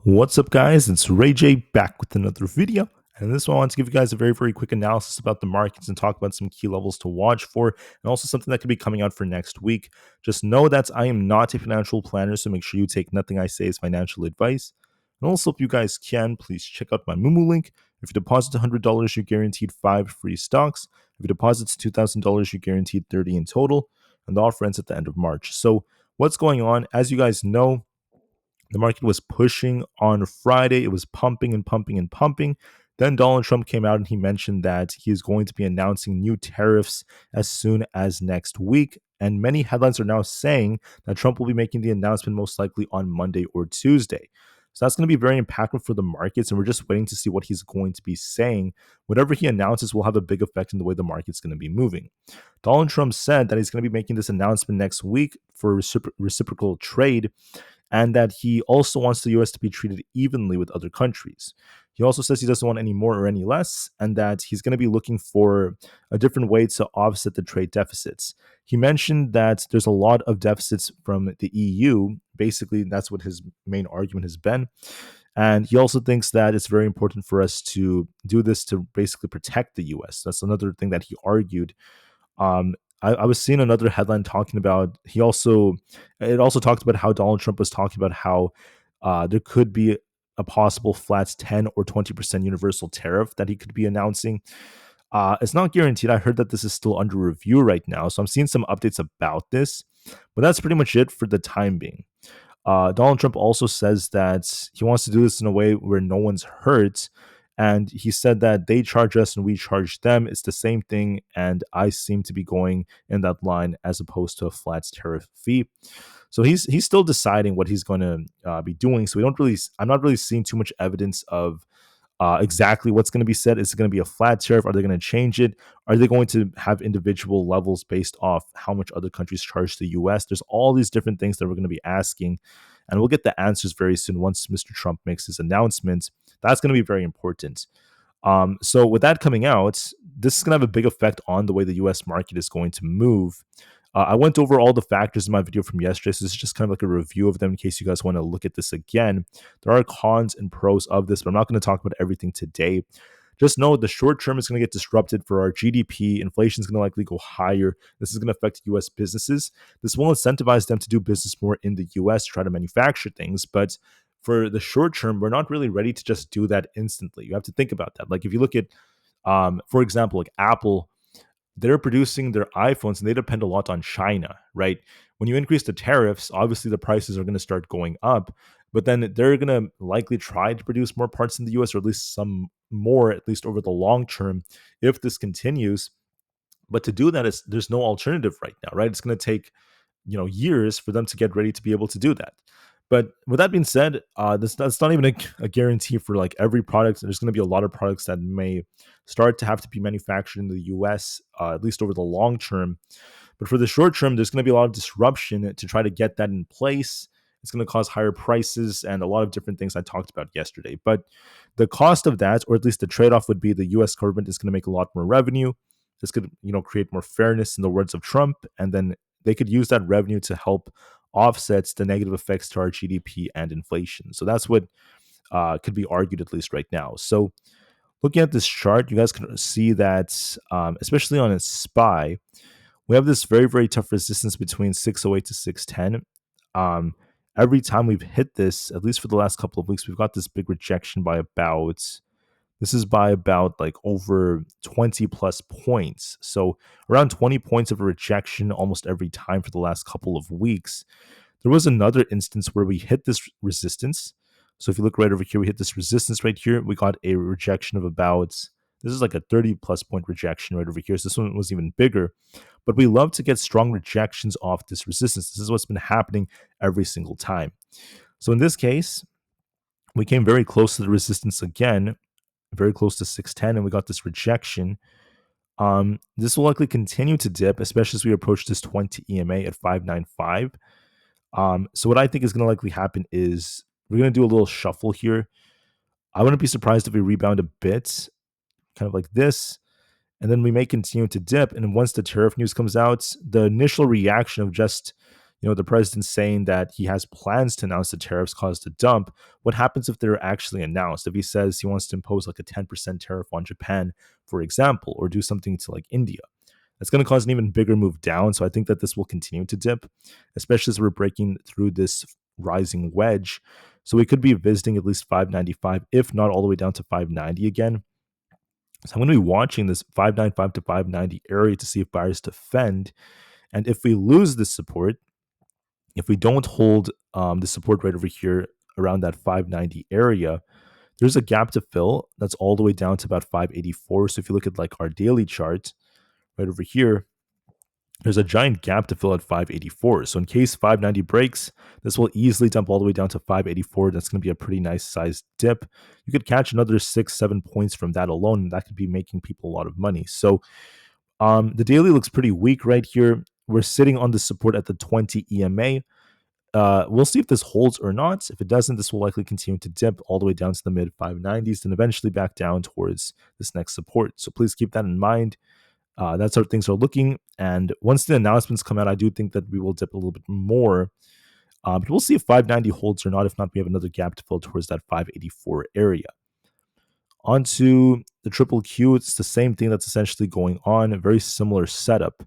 What's up, guys? It's Rey-Jay back with another video. And this one, I want to give you guys a very quick analysis about the markets and talk about some key levels to watch for, and also something that could be coming out for next week. Just know that I am not a financial planner, so make sure you take nothing I say as financial advice. And also, if you guys can, please check out my Moomoo link. If you deposit $100, you're guaranteed 5 free stocks. If you deposit $2,000, you're guaranteed 30 in total. And the offer ends at the end of March. So what's going on? As you guys know, the market was pushing on Friday. It was pumping and pumping and pumping. Then Donald Trump came out and he mentioned that he is going to be announcing new tariffs as soon as next week. And many headlines are now saying that Trump will be making the announcement most likely on Monday or Tuesday. So that's going to be very impactful for the markets. And we're just waiting to see what he's going to be saying. Whatever he announces will have a big effect in the way the market's going to be moving. Donald Trump said that he's going to be making this announcement next week for reciprocal trade, and that he also wants the US to be treated evenly with other countries. He also says he doesn't want any more or any less, and that he's going to be looking for a different way to offset the trade deficits. He mentioned that there's a lot of deficits from the EU. Basically, that's what his main argument has been. And he also thinks that it's very important for us to do this to basically protect the US. That's another thing that he argued. I was seeing another headline talking about it also talked about how Donald Trump was talking about how there could be a possible flat 10 or 20% universal tariff that he could be announcing. It's not guaranteed. I heard that this is still under review right now, so I'm seeing some updates about this, but that's pretty much it for the time being. Donald Trump also says that he wants to do this in a way where no one's hurt. And he said that they charge us and we charge them. It's the same thing. And I seem to be going in that line as opposed to a flat tariff fee. So he's still deciding what he's going to be doing. So I'm not really seeing too much evidence of exactly what's going to be said. Is it going to be a flat tariff? Are they going to change it? Are they going to have individual levels based off how much other countries charge the US? There's all these different things that we're going to be asking, and we'll get the answers very soon once Mr. Trump makes his announcement. That's going to be very important. So with that coming out, this is going to have a big effect on the way the US market is going to move. I went over all the factors in my video from yesterday, so this is just kind of like a review of them in case you guys want to look at this again. There are cons and pros of this, but I'm not going to talk about everything today. Just know the short term is going to get disrupted for our GDP. Inflation is going to likely go higher. This is going to affect US businesses. This will incentivize them to do business more in the US, try to manufacture things. But for the short term, we're not really ready to just do that instantly. You have to think about that. Like if you look at, for example, like Aapl, they're producing their iPhones and they depend a lot on China, right? When you increase the tariffs, obviously the prices are going to start going up, but then they're going to likely try to produce more parts in the US, or at least some more, at least over the long term, if this continues. But to do that, there's no alternative right now, right? It's going to take years for them to get ready to be able to do that. But with that being said, that's not even a guarantee for like every product. There's going to be a lot of products that may start to have to be manufactured in the US, at least over the long term. But for the short term, there's going to be a lot of disruption to try to get that in place. It's going to cause higher prices and a lot of different things I talked about yesterday. But the cost of that, or at least the trade-off, would be the US government is going to make a lot more revenue. This could, create more fairness, in the words of Trump, and then they could use that revenue to help offsets the negative effects to our GDP and inflation. So that's what could be argued, at least right now. So looking at this chart, you guys can see that, especially on a SPY, we have this very tough resistance between 608 to 610. Every time we've hit this, at least for the last couple of weeks, we've got this big rejection by about like over 20 plus points. So around 20 points of a rejection almost every time for the last couple of weeks. There was another instance where we hit this resistance. So if you look right over here, we hit this resistance right here. We got a rejection of this is like a 30 plus point rejection right over here. So this one was even bigger. But we love to get strong rejections off this resistance. This is what's been happening every single time. So in this case, we came very close to the resistance again, very close to 610, and we got this rejection. This will likely continue to dip, especially as we approach this 20 EMA at 595. So what I think is going to likely happen is we're going to do a little shuffle here. I wouldn't be surprised if we rebound a bit, kind of like this, and then we may continue to dip. And once the tariff news comes out, the initial reaction of just the president's saying that he has plans to announce the tariffs caused a dump. What happens if they're actually announced? If he says he wants to impose like a 10% tariff on Japan, for example, or do something to like India, that's going to cause an even bigger move down. So I think that this will continue to dip, especially as we're breaking through this rising wedge. So we could be visiting at least 595, if not all the way down to 590 again. So I'm going to be watching this 595 to 590 area to see if buyers defend. And if we lose this support, if we don't hold the support right over here around that 590 area, there's a gap to fill that's all the way down to about 584. So if you look at like our daily chart right over here, there's a giant gap to fill at 584. So in case 590 breaks, this will easily dump all the way down to 584. That's going to be a pretty nice sized dip. You could catch another 6-7 points from that alone, and that could be making people a lot of money. So the daily looks pretty weak right here. We're sitting on the support at the 20 EMA. We'll see if this holds or not. If it doesn't, this will likely continue to dip all the way down to the mid 590s and eventually back down towards this next support. So please keep that in mind. That's how things are looking. And once the announcements come out, I do think that we will dip a little bit more. But we'll see if 590 holds or not. If not, we have another gap to fill towards that 584 area. Onto the triple Q, it's the same thing that's essentially going on, a very similar setup.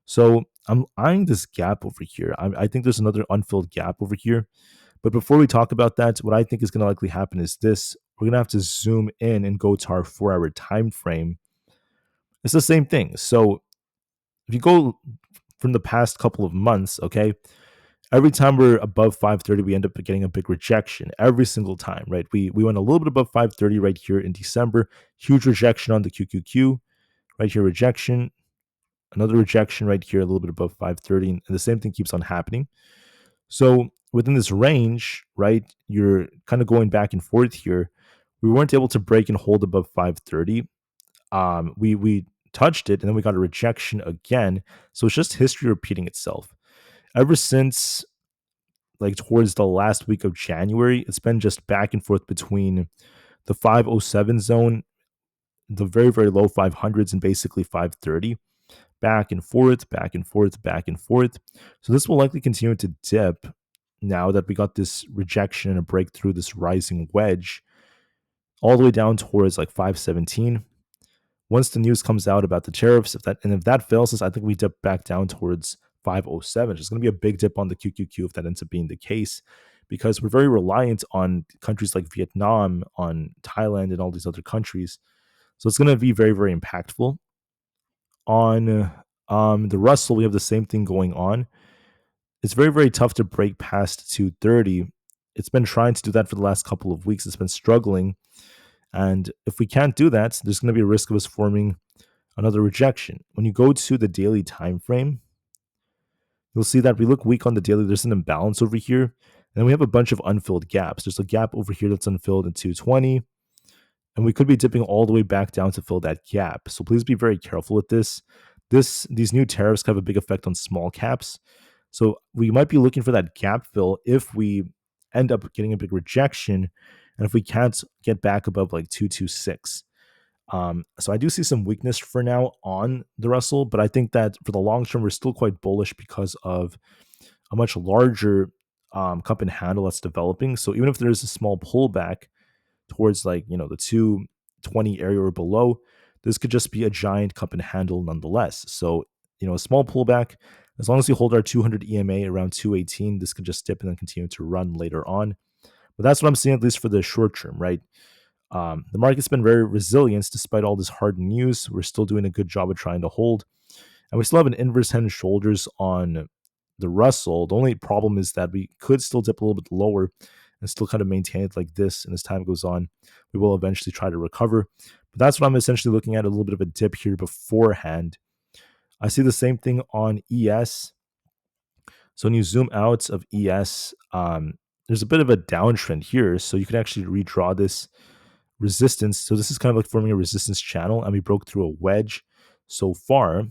So I'm eyeing this gap over here. I think there's another unfilled gap over here. But before we talk about that, what I think is going to likely happen is this. We're going to have to zoom in and go to our 4-hour time frame. It's the same thing. So if you go from the past couple of months, okay, every time we're above 530, we end up getting a big rejection every single time, right? We went a little bit above 530 right here in December, huge rejection on the QQQ, right here, rejection, another rejection right here, a little bit above 530, and the same thing keeps on happening. So within this range, right, you're kind of going back and forth here. We weren't able to break and hold above 530. We touched it and then we got a rejection again. So it's just history repeating itself. Ever since like towards the last week of January, it's been just back and forth between the 507 zone, the very, very low 500s, and basically 530. Back and forth, back and forth, back and forth. So this will likely continue to dip now that we got this rejection and a breakthrough, this rising wedge, all the way down towards like 517. Once the news comes out about the tariffs, if that fails us, I think we dip back down towards 507. There's going to be a big dip on the QQQ if that ends up being the case, because we're very reliant on countries like Vietnam, on Thailand, and all these other countries. So it's going to be very, very impactful. On the Russell, we have the same thing going on. It's very, very tough to break past 230. It's been trying to do that for the last couple of weeks. It's been struggling. And if we can't do that, there's going to be a risk of us forming another rejection. When you go to the daily time frame, you'll see that we look weak on the daily. There's an imbalance over here. And we have a bunch of unfilled gaps. There's a gap over here that's unfilled in 220. And we could be dipping all the way back down to fill that gap. So please be very careful with this. These new tariffs have a big effect on small caps. So we might be looking for that gap fill if we end up getting a big rejection and if we can't get back above like 226. So I do see some weakness for now on the Russell, but I think that for the long term, we're still quite bullish because of a much larger cup and handle that's developing. So even if there is a small pullback towards like, the 220 area or below, this could just be a giant cup and handle nonetheless. So, a small pullback, as long as we hold our 200 EMA around 218, this could just dip and then continue to run later on. But that's what I'm seeing, at least for the short term, right? The market's been very resilient despite all this hard news. We're still doing a good job of trying to hold. And we still have an inverse head and shoulders on the Russell. The only problem is that we could still dip a little bit lower and still kind of maintain it like this. And as time goes on, we will eventually try to recover. But that's what I'm essentially looking at, a little bit of a dip here beforehand. I see the same thing on ES. So when you zoom out of ES, there's a bit of a downtrend here. So you can actually redraw this resistance. So this is kind of like forming a resistance channel, and we broke through a wedge so far.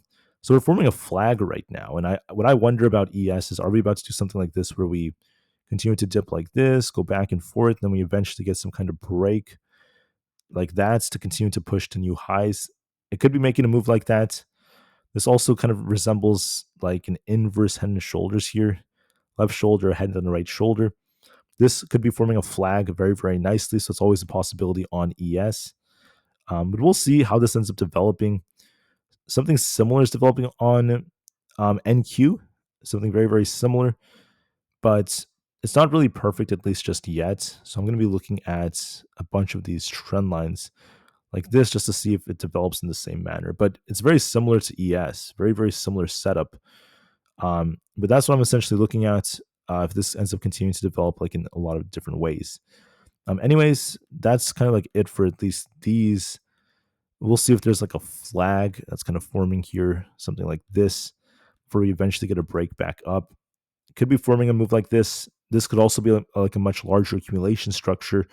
So we're forming a flag right now. And what I wonder about ES is, are we about to do something like this where we continue to dip like this, go back and forth, and then we eventually get some kind of break like that to continue to push to new highs? It could be making a move like that. This also kind of resembles like an inverse head and shoulders here. left shoulder ahead than the right shoulder. This could be forming a flag very, very nicely, so it's always a possibility on ES. But we'll see how this ends up developing. Something similar is developing on NQ, something very, very similar, but it's not really perfect, at least just yet. So I'm going to be looking at a bunch of these trend lines like this just to see if it develops in the same manner. But it's very similar to ES, very, very similar setup. But that's what I'm essentially looking at if this ends up continuing to develop like in a lot of different ways. Anyways, that's kind of like it for at least these. We'll see if there's like a flag that's kind of forming here, something like this, before we eventually get a break back up. It could be forming a move like this. This could also be like a much larger accumulation structure.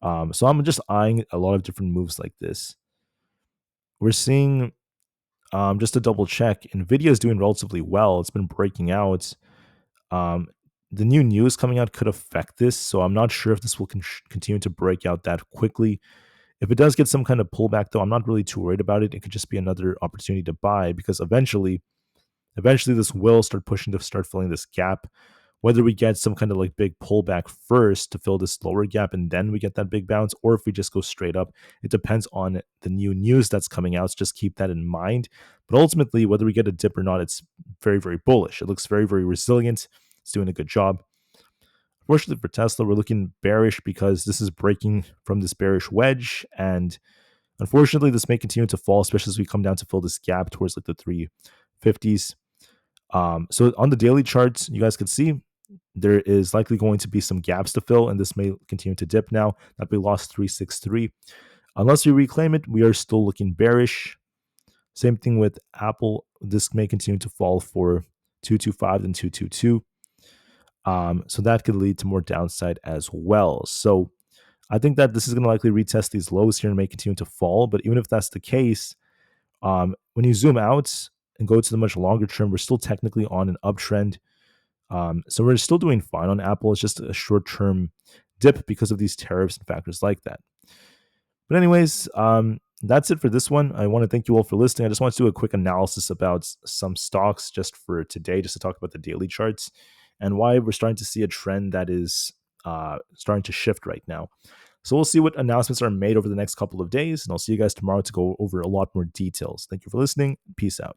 So I'm just eyeing a lot of different moves like this. We're seeing, just to double check, Nvidia is doing relatively well. It's been breaking out. Um, the new news coming out could affect this, so I'm not sure if this will continue to break out that quickly. If it does get some kind of pullback, though, I'm not really too worried about it. It could just be another opportunity to buy because eventually this will start pushing to start filling this gap. Whether we get some kind of like big pullback first to fill this lower gap and then we get that big bounce, or if we just go straight up, it depends on the new news that's coming out. So just keep that in mind. But ultimately, whether we get a dip or not, it's very, very bullish. It looks very, very resilient. It's doing a good job. Unfortunately for Tesla, we're looking bearish because this is breaking from this bearish wedge. And unfortunately, this may continue to fall, especially as we come down to fill this gap towards like the 350s. So on the daily charts, you guys can see there is likely going to be some gaps to fill, and this may continue to dip now that we lost 363. Unless we reclaim it, we are still looking bearish. Same thing with Aapl. This may continue to fall for 225 and 222. So that could lead to more downside as well. So I think that this is going to likely retest these lows here and may continue to fall. But even if that's the case, when you zoom out and go to the much longer term, we're still technically on an uptrend. So we're still doing fine on Aapl. It's just a short-term dip because of these tariffs and factors like that. But anyways, that's it for this one. I want to thank you all for listening. I just want to do a quick analysis about some stocks just for today, just to talk about the daily charts and why we're starting to see a trend that is starting to shift right now. So we'll see what announcements are made over the next couple of days, and I'll see you guys tomorrow to go over a lot more details. Thank you for listening. Peace out.